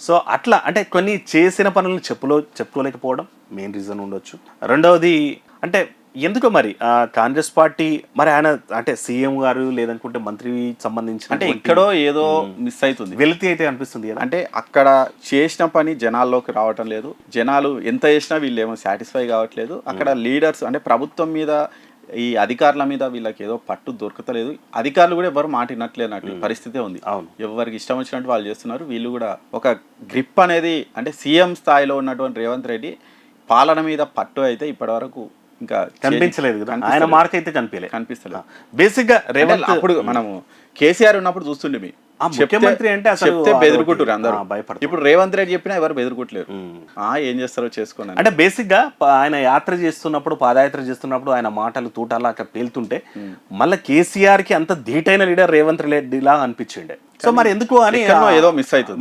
So అట్లా అంటే కొన్ని చేసిన పనులను చెప్పుకోలేకపోవడం మెయిన్ రీజన్ ఉండొచ్చు. రెండవది అంటే ఎందుకో మరి కాంగ్రెస్ పార్టీ మరి ఆయన అంటే సీఎం గారు లేదనుకుంటే మంత్రి సంబంధించిన అంటే ఎక్కడో ఏదో మిస్ అవుతుంది, వెలితి అయితే అనిపిస్తుంది కదా. అంటే అక్కడ చేసిన పని జనాల్లోకి రావటం లేదు, జనాలు ఎంత చేసినా వీళ్ళు ఏమో సాటిస్ఫై కావట్లేదు. అక్కడ లీడర్స్ అంటే ప్రభుత్వం మీద ఈ అధికారుల మీద వీళ్ళకి ఏదో పట్టు దొరకతలేదు, అధికారులు కూడా ఎవరు మాట వినట్లేనట్టు పరిస్థితే ఉంది. అవును, ఎవరికి ఇష్టం వచ్చినట్టు వాళ్ళు చేస్తున్నారు. వీళ్ళు కూడా ఒక గ్రిప్ అనేది అంటే సీఎం స్థాయిలో ఉన్నటువంటి రేవంత్ రెడ్డి పాలన మీద పట్టు అయితే ఇప్పటి వరకు ఇంకా కనిపించలేదు కదా, ఆయన మార్క్ అయితే కనిపిస్తలేదు. బేసిక్ గా రేవంత్ అప్పుడు మనము కేసీఆర్ ఉన్నప్పుడు చూస్తుండే మీ ముఖ్యమంత్రి అంటే అసలు చెప్తే బెదిరికుంటారు అందరూ, భయపడతారు. ఇప్పుడు రేవంత్ రెడ్డి చెప్పినా ఎవరు బెదిరికుంటలేరు. ఏం చేస్తారో చేసుకోండి అంటే బేసిక్ గా ఆయన యాత్ర చేస్తున్నప్పుడు, పాదయాత్ర చేస్తున్నప్పుడు ఆయన మాటలు తూటాలా అక్కడ పేలుతుంటే మళ్ళీ కేసీఆర్ కి అంత ధీటైన లీడర్ రేవంత్ రెడ్డిలా అనిపించిండే. సో మరి ఎందుకు అని ఏదో మిస్ అవుతుంది.